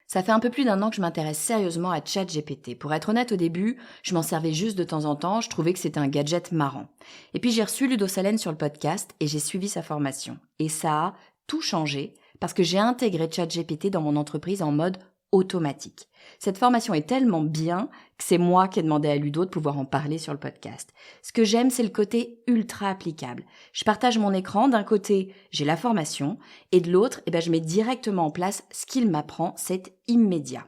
Ça fait un peu plus d'1 an que je m'intéresse sérieusement à ChatGPT. Pour être honnête, au début, je m'en servais juste de temps en temps, je trouvais que c'était un gadget marrant. Et puis j'ai reçu Ludo Salen sur le podcast et j'ai suivi sa formation. Et ça a tout changé parce que j'ai intégré ChatGPT dans mon entreprise en mode automatique. Cette formation est tellement bien que c'est moi qui ai demandé à Ludo de pouvoir en parler sur le podcast. Ce que j'aime, c'est le côté ultra applicable. Je partage mon écran, d'un côté, j'ai la formation, et de l'autre, je mets directement en place ce qu'il m'apprend, c'est immédiat.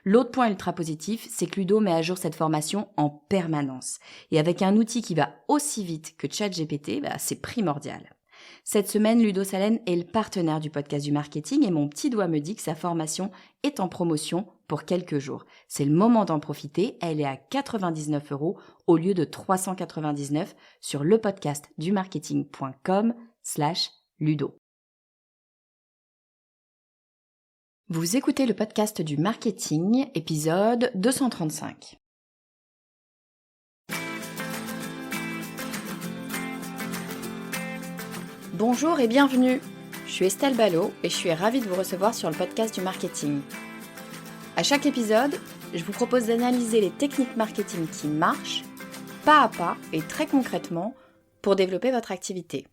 L'autre point ultra positif, c'est que Ludo met à jour cette formation en permanence. Et avec un outil qui va aussi vite que ChatGPT, c'est primordial. Cette semaine, Ludo Salen est le partenaire du podcast du marketing et mon petit doigt me dit que sa formation est en promotion pour quelques jours. C'est le moment d'en profiter, elle est à 99 € au lieu de 399 sur lepodcastdumarketing.com/Ludo. Vous écoutez le podcast du marketing, épisode 235. Bonjour et bienvenue. Je suis Estelle Ballot et je suis ravie de vous recevoir sur le podcast du marketing. À chaque épisode, je vous propose d'analyser les techniques marketing qui marchent, pas à pas et très concrètement, pour développer votre activité.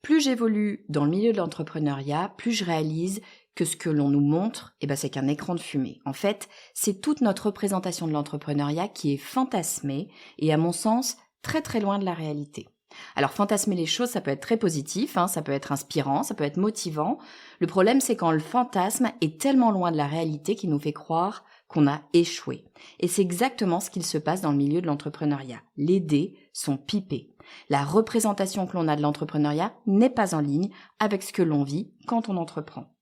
Plus j'évolue dans le milieu de l'entrepreneuriat, plus je réalise que ce que l'on nous montre, c'est qu'un écran de fumée. En fait, c'est toute notre représentation de l'entrepreneuriat qui est fantasmée et, à mon sens, très très loin de la réalité. Alors, fantasmer les choses, ça peut être très positif, ça peut être inspirant, ça peut être motivant. Le problème, c'est quand le fantasme est tellement loin de la réalité qu'il nous fait croire qu'on a échoué. Et c'est exactement ce qu'il se passe dans le milieu de l'entrepreneuriat. Les dés sont pipés. La représentation que l'on a de l'entrepreneuriat n'est pas en ligne avec ce que l'on vit quand on entreprend.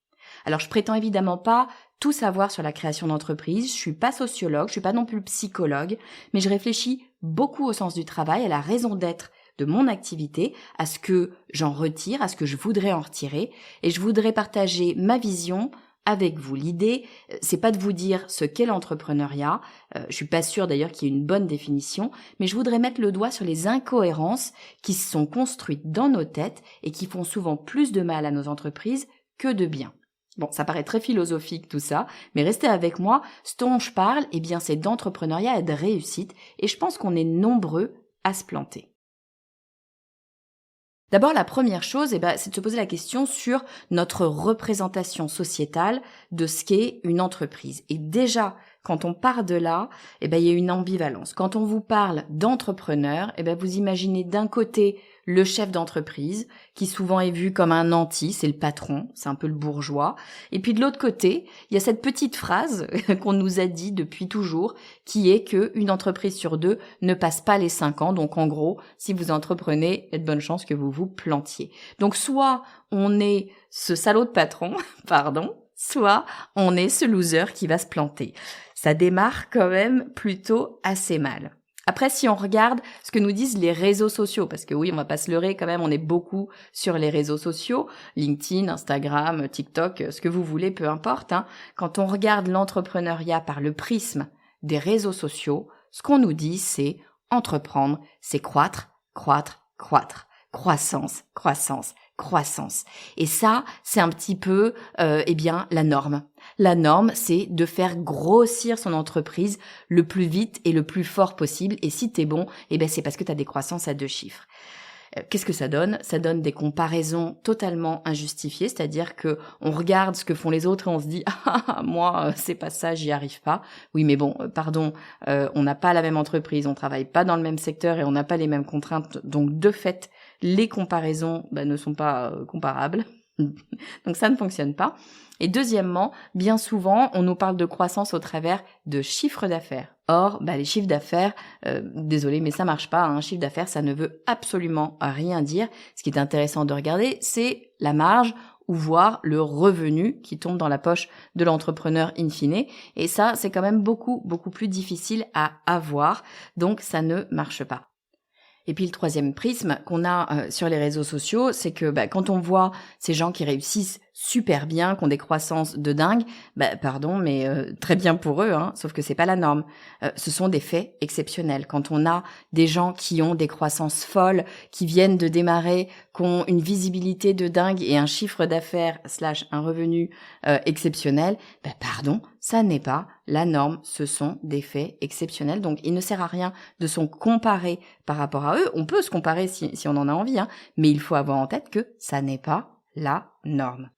Alors, je prétends évidemment pas tout savoir sur la création d'entreprise, je suis pas sociologue, je suis pas non plus psychologue, mais je réfléchis beaucoup au sens du travail, à la raison d'être de mon activité, à ce que j'en retire, à ce que je voudrais en retirer, et je voudrais partager ma vision avec vous. L'idée, c'est pas de vous dire ce qu'est l'entrepreneuriat, je suis pas sûre d'ailleurs qu'il y ait une bonne définition, mais je voudrais mettre le doigt sur les incohérences qui se sont construites dans nos têtes et qui font souvent plus de mal à nos entreprises que de bien. Bon, ça paraît très philosophique tout ça, mais restez avec moi, ce dont je parle, c'est d'entrepreneuriat et de réussite, et je pense qu'on est nombreux à se planter. D'abord, la première chose, c'est de se poser la question sur notre représentation sociétale de ce qu'est une entreprise. Et déjà, quand on part de là, il y a une ambivalence. Quand on vous parle d'entrepreneur, vous imaginez d'un côté le chef d'entreprise, qui souvent est vu comme un anti, c'est le patron, c'est un peu le bourgeois. Et puis de l'autre côté, il y a cette petite phrase qu'on nous a dit depuis toujours, qui est qu'une entreprise sur 2 ne passe pas les 5 ans. Donc en gros, si vous entreprenez, il y a de bonnes chances que vous vous plantiez. Donc soit on est ce salaud de patron, soit on est ce loser qui va se planter. Ça démarre quand même plutôt assez mal. Après, si on regarde ce que nous disent les réseaux sociaux, parce que oui, on va pas se leurrer quand même, on est beaucoup sur les réseaux sociaux, LinkedIn, Instagram, TikTok, ce que vous voulez, peu importe. Quand on regarde l'entrepreneuriat par le prisme des réseaux sociaux, ce qu'on nous dit, c'est entreprendre, c'est croître, croître, croître. Croissance, croissance, croissance. Et ça, c'est un petit peu, la norme. La norme, c'est de faire grossir son entreprise le plus vite et le plus fort possible. Et si t'es bon, c'est parce que t'as des croissances à 2 chiffres. Qu'est-ce que ça donne ? Ça donne des comparaisons totalement injustifiées, c'est-à-dire que on regarde ce que font les autres et on se dit moi c'est pas ça, j'y arrive pas. Oui, mais bon, on n'a pas la même entreprise, on travaille pas dans le même secteur et on n'a pas les mêmes contraintes, donc de fait les comparaisons ne sont pas comparables. Donc ça ne fonctionne pas. Et deuxièmement, bien souvent, on nous parle de croissance au travers de chiffres d'affaires. Or, les chiffres d'affaires, désolé, mais ça marche pas. Un chiffre d'affaires, ça ne veut absolument rien dire. Ce qui est intéressant de regarder, c'est la marge ou voir le revenu qui tombe dans la poche de l'entrepreneur in fine. Et ça, c'est quand même beaucoup, beaucoup plus difficile à avoir. Donc, ça ne marche pas. Et puis le troisième prisme qu'on a sur les réseaux sociaux, c'est que quand on voit ces gens qui réussissent super bien, qui ont des croissances de dingue, pardon, mais très bien pour eux, hein, sauf que c'est pas la norme. Ce sont des faits exceptionnels. Quand on a des gens qui ont des croissances folles, qui viennent de démarrer, qui ont une visibilité de dingue et un chiffre d'affaires / un revenu exceptionnel, pardon, ça n'est pas la norme, ce sont des faits exceptionnels. Donc, il ne sert à rien de se comparer par rapport à eux. On peut se comparer si on en a envie, hein, mais il faut avoir en tête que ça n'est pas la norme.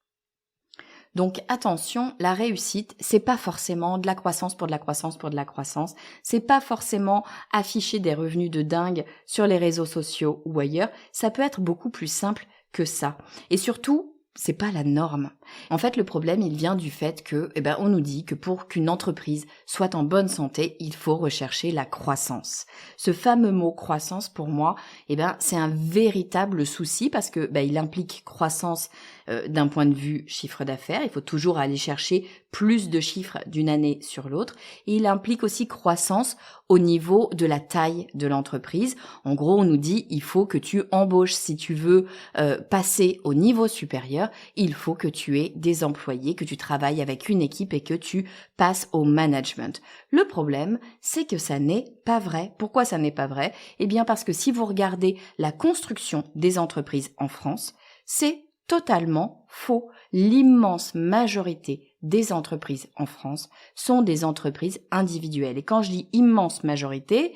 Donc attention, la réussite, c'est pas forcément de la croissance pour de la croissance pour de la croissance. C'est pas forcément afficher des revenus de dingue sur les réseaux sociaux ou ailleurs. Ça peut être beaucoup plus simple que ça. Et surtout, c'est pas la norme. En fait, le problème, il vient du fait que, on nous dit que pour qu'une entreprise soit en bonne santé, il faut rechercher la croissance. Ce fameux mot croissance, pour moi, c'est un véritable souci parce que, il implique croissance d'un point de vue chiffre d'affaires. Il faut toujours aller chercher plus de chiffres d'une année sur l'autre. Et il implique aussi croissance au niveau de la taille de l'entreprise. En gros, on nous dit, il faut que tu embauches si tu veux passer au niveau supérieur. Il faut que tu aies des employés, que tu travailles avec une équipe et que tu passes au management. Le problème, c'est que ça n'est pas vrai. Pourquoi ça n'est pas vrai ? Parce que si vous regardez la construction des entreprises en France, c'est totalement faux. L'immense majorité des entreprises en France sont des entreprises individuelles. Et quand je dis immense majorité,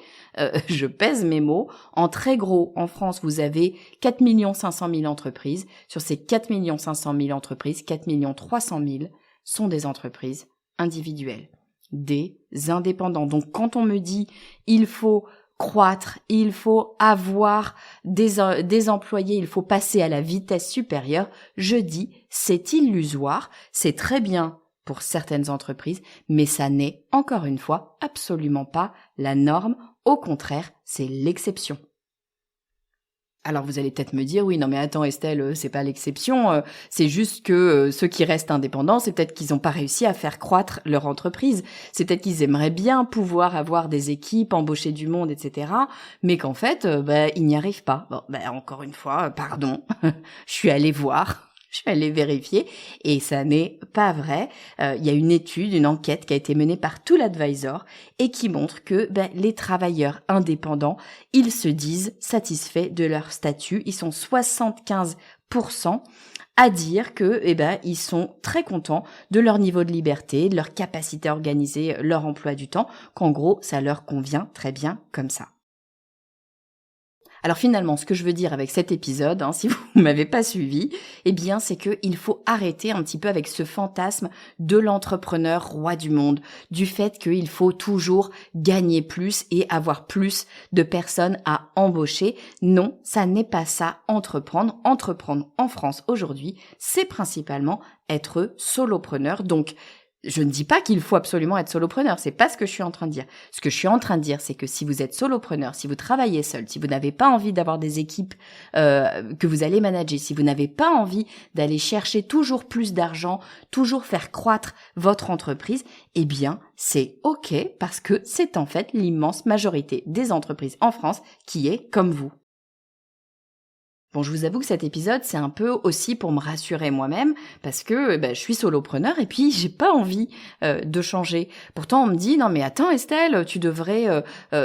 je pèse mes mots. En très gros, en France, vous avez 4 500 000 entreprises. Sur ces 4 500 000 entreprises, 4 300 000 sont des entreprises individuelles, des indépendants. Donc quand on me dit il faut croître, il faut avoir des employés, il faut passer à la vitesse supérieure, je dis c'est illusoire, c'est très bien pour certaines entreprises, mais ça n'est, encore une fois, absolument pas la norme, au contraire, c'est l'exception. Alors vous allez peut-être me dire, oui, non mais attends Estelle, c'est pas l'exception, c'est juste que ceux qui restent indépendants, c'est peut-être qu'ils n'ont pas réussi à faire croître leur entreprise, c'est peut-être qu'ils aimeraient bien pouvoir avoir des équipes, embaucher du monde, etc., mais qu'en fait, ils n'y arrivent pas. Bon, encore une fois, pardon, je suis allée voir. Je suis allée vérifier et ça n'est pas vrai. Il y a une étude, une enquête qui a été menée par Tool Advisor et qui montre que les travailleurs indépendants, ils se disent satisfaits de leur statut. Ils sont 75% à dire que ils sont très contents de leur niveau de liberté, de leur capacité à organiser leur emploi du temps, qu'en gros, ça leur convient très bien comme ça. Alors finalement, ce que je veux dire avec cet épisode, si vous m'avez pas suivi, c'est qu'il faut arrêter un petit peu avec ce fantasme de l'entrepreneur roi du monde, du fait qu'il faut toujours gagner plus et avoir plus de personnes à embaucher. Non, ça n'est pas ça, entreprendre. Entreprendre en France aujourd'hui, c'est principalement être solopreneur. Donc, je ne dis pas qu'il faut absolument être solopreneur, c'est pas ce que je suis en train de dire. Ce que je suis en train de dire, c'est que si vous êtes solopreneur, si vous travaillez seul, si vous n'avez pas envie d'avoir des équipes que vous allez manager, si vous n'avez pas envie d'aller chercher toujours plus d'argent, toujours faire croître votre entreprise, c'est OK parce que c'est en fait l'immense majorité des entreprises en France qui est comme vous. Bon, je vous avoue que cet épisode, c'est un peu aussi pour me rassurer moi-même parce que je suis solopreneur et puis j'ai pas envie de changer. Pourtant, on me dit, non mais attends Estelle, tu devrais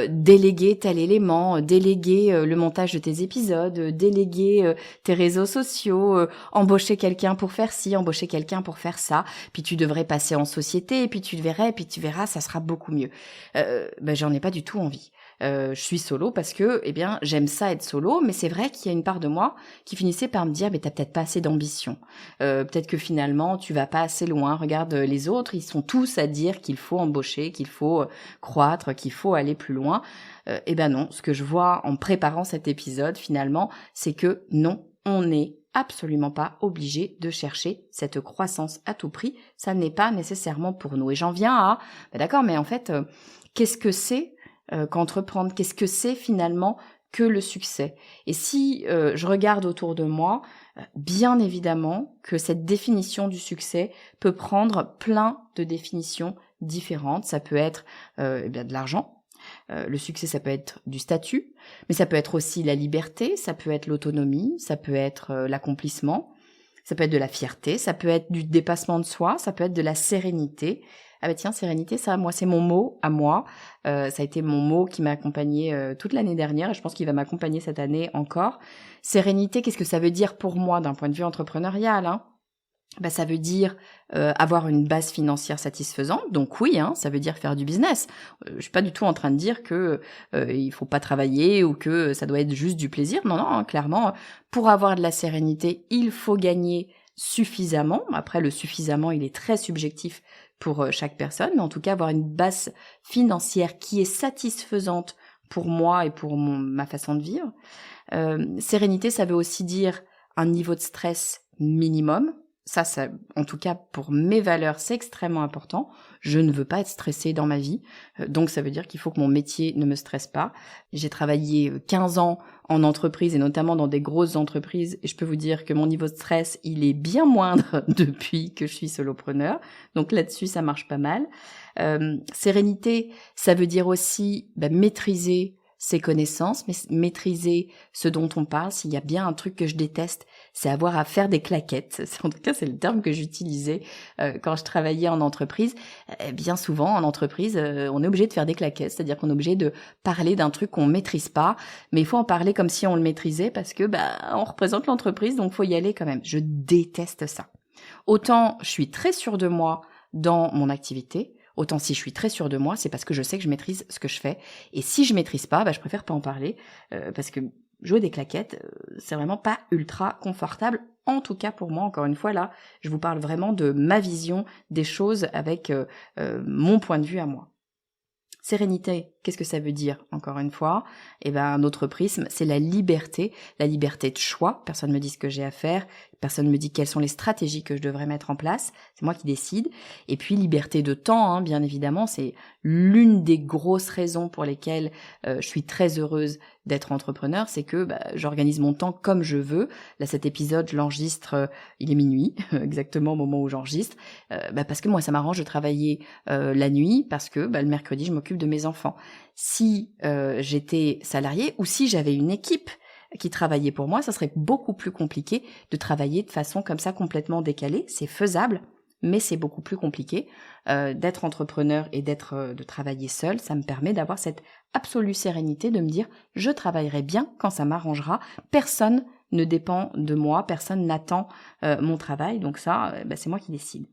déléguer tel élément, déléguer le montage de tes épisodes, déléguer tes réseaux sociaux, embaucher quelqu'un pour faire ci, embaucher quelqu'un pour faire ça, puis tu devrais passer en société et puis tu verras, ça sera beaucoup mieux. J'en ai pas du tout envie. Je suis solo parce que j'aime ça être solo, mais c'est vrai qu'il y a une part de moi qui finissait par me dire mais t'as peut-être pas assez d'ambition, peut-être que finalement tu vas pas assez loin, regarde les autres, ils sont tous à dire qu'il faut embaucher, qu'il faut croître, qu'il faut aller plus loin. Non, ce que je vois en préparant cet épisode finalement, c'est que non, on n'est absolument pas obligé de chercher cette croissance à tout prix, ça n'est pas nécessairement pour nous. Et j'en viens à d'accord, mais en fait qu'est-ce que c'est qu'entreprendre, qu'est-ce que c'est finalement que le succès. Et si je regarde autour de moi, bien évidemment que cette définition du succès peut prendre plein de définitions différentes. Ça peut être de l'argent. Le succès, ça peut être du statut, mais ça peut être aussi la liberté, ça peut être l'autonomie, ça peut être l'accomplissement, Ça peut être de la fierté, ça peut être du dépassement de soi, ça peut être de la sérénité. Ah bah tiens, sérénité, ça, moi, c'est mon mot à moi. Ça a été mon mot qui m'a accompagné toute l'année dernière et je pense qu'il va m'accompagner cette année encore. Sérénité, qu'est-ce que ça veut dire pour moi d'un point de vue entrepreneurial, hein? Bah, ça veut dire avoir une base financière satisfaisante. Donc oui, hein, ça veut dire faire du business. Je suis pas du tout en train de dire que il faut pas travailler ou que ça doit être juste du plaisir. Non, non, hein, clairement, pour avoir de la sérénité, il faut gagner suffisamment. Après, le suffisamment, il est très subjectif pour chaque personne, mais en tout cas, avoir une base financière qui est satisfaisante pour moi et pour ma façon de vivre. Sérénité, ça veut aussi dire un niveau de stress minimum. Ça, en tout cas, pour mes valeurs, c'est extrêmement important. Je ne veux pas être stressée dans ma vie. Donc, ça veut dire qu'il faut que mon métier ne me stresse pas. J'ai travaillé 15 ans en entreprise et notamment dans des grosses entreprises. Et je peux vous dire que mon niveau de stress, il est bien moindre depuis que je suis solopreneur. Donc là-dessus, ça marche pas mal. Sérénité, ça veut dire aussi maîtriser ses connaissances, mais maîtriser ce dont on parle. S'il y a bien un truc que je déteste, c'est avoir à faire des claquettes. En tout cas, c'est le terme que j'utilisais quand je travaillais en entreprise. Bien souvent, en entreprise, on est obligé de faire des claquettes, c'est-à-dire qu'on est obligé de parler d'un truc qu'on maîtrise pas, mais il faut en parler comme si on le maîtrisait parce que on représente l'entreprise, donc faut y aller quand même. Je déteste ça. Autant je suis très sûre de moi dans mon activité, autant si je suis très sûre de moi, c'est parce que je sais que je maîtrise ce que je fais. Et si je maîtrise pas, je préfère pas en parler parce que jouer des claquettes, c'est vraiment pas ultra confortable. En tout cas pour moi, encore une fois là, je vous parle vraiment de ma vision des choses avec mon point de vue à moi. Sérénité, qu'est-ce que ça veut dire, encore une fois? Un autre prisme, c'est la liberté de choix. Personne ne me dit ce que j'ai à faire, personne ne me dit quelles sont les stratégies que je devrais mettre en place, c'est moi qui décide. Et puis liberté de temps, hein, bien évidemment, c'est l'une des grosses raisons pour lesquelles je suis très heureuse d'être entrepreneur, c'est que j'organise mon temps comme je veux. Là, cet épisode, je l'enregistre, il est minuit, exactement au moment où j'enregistre, parce que moi, ça m'arrange de travailler la nuit, parce que le mercredi, je m'occupe de mes enfants. Si j'étais salariée ou si j'avais une équipe qui travaillait pour moi, ça serait beaucoup plus compliqué de travailler de façon comme ça complètement décalée. C'est faisable, mais c'est beaucoup plus compliqué. D'être entrepreneur et de travailler seul, ça me permet d'avoir cette absolue sérénité de me dire je travaillerai bien quand ça m'arrangera. Personne ne dépend de moi, personne n'attend mon travail, donc ça, c'est moi qui décide.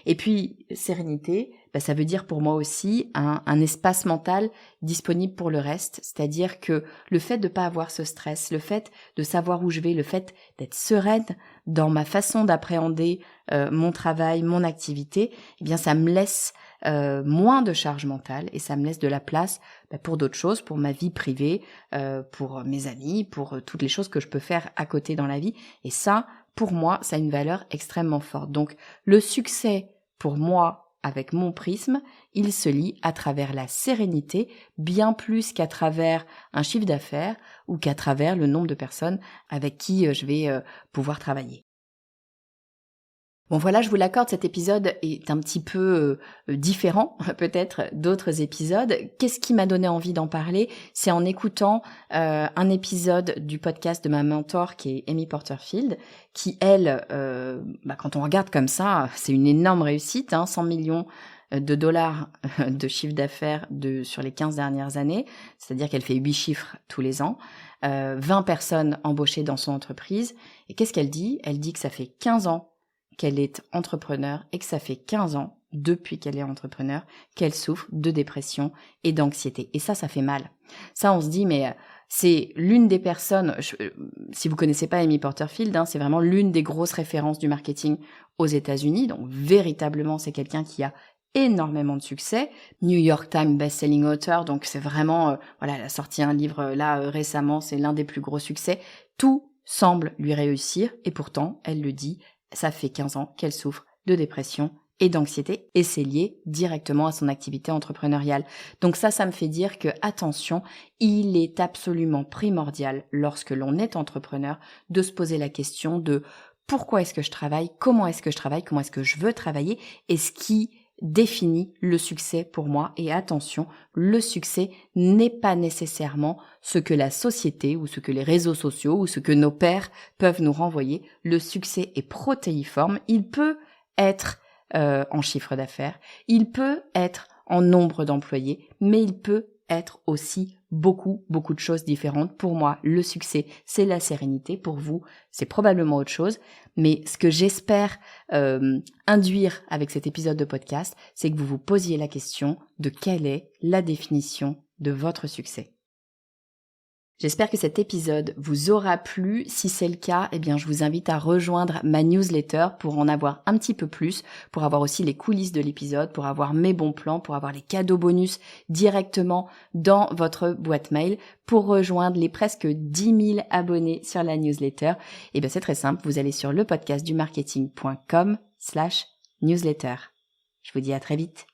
Et puis, sérénité, ça veut dire pour moi aussi un espace mental disponible pour le reste. C'est-à-dire que le fait de ne pas avoir ce stress, le fait de savoir où je vais, le fait d'être sereine dans ma façon d'appréhender mon travail, mon activité, ça me laisse moins de charge mentale et ça me laisse de la place pour d'autres choses, pour ma vie privée, pour mes amis, pour toutes les choses que je peux faire à côté dans la vie. Et ça, pour moi, ça a une valeur extrêmement forte. Donc, le succès, pour moi, avec mon prisme, il se lie à travers la sérénité, bien plus qu'à travers un chiffre d'affaires ou qu'à travers le nombre de personnes avec qui je vais pouvoir travailler. Bon voilà, je vous l'accorde, cet épisode est un petit peu différent peut-être d'autres épisodes. Qu'est-ce qui m'a donné envie d'en parler? C'est en écoutant un épisode du podcast de ma mentor qui est Amy Porterfield, qui elle, quand on regarde comme ça, c'est une énorme réussite, 100 millions de dollars de chiffre d'affaires sur les 15 dernières années, c'est-à-dire qu'elle fait 8 chiffres tous les ans, 20 personnes embauchées dans son entreprise. Et qu'est-ce qu'elle dit? Elle dit que ça fait 15 ans qu'elle est entrepreneur et que ça fait 15 ans, depuis qu'elle est entrepreneur, qu'elle souffre de dépression et d'anxiété. Et ça fait mal. Ça, on se dit, mais c'est l'une des personnes, si vous connaissez pas Amy Porterfield, c'est vraiment l'une des grosses références du marketing aux États-Unis. Donc, véritablement, c'est quelqu'un qui a énormément de succès. New York Times best-selling author, donc c'est vraiment, elle a sorti un livre là récemment, c'est l'un des plus gros succès. Tout semble lui réussir et pourtant, elle le dit, ça fait 15 ans qu'elle souffre de dépression et d'anxiété et c'est lié directement à son activité entrepreneuriale. Donc ça me fait dire que, attention, il est absolument primordial lorsque l'on est entrepreneur de se poser la question de pourquoi est-ce que je travaille, comment est-ce que je travaille, comment est-ce que je veux travailler et ce qui définit le succès pour moi. Et attention, le succès n'est pas nécessairement ce que la société ou ce que les réseaux sociaux ou ce que nos pairs peuvent nous renvoyer. Le succès est protéiforme. Il peut être en chiffre d'affaires, il peut être en nombre d'employés, mais il peut être aussi beaucoup de choses différentes. Pour moi, le succès, c'est la sérénité. Pour vous, c'est probablement autre chose. Mais ce que j'espère induire avec cet épisode de podcast, c'est que vous vous posiez la question de quelle est la définition de votre succès. J'espère que cet épisode vous aura plu. Si c'est le cas, eh bien, je vous invite à rejoindre ma newsletter pour en avoir un petit peu plus, pour avoir aussi les coulisses de l'épisode, pour avoir mes bons plans, pour avoir les cadeaux bonus directement dans votre boîte mail. Pour rejoindre les presque 10 000 abonnés sur la newsletter, eh bien, c'est très simple. Vous allez sur lepodcastdumarketing.com/newsletter. Je vous dis à très vite.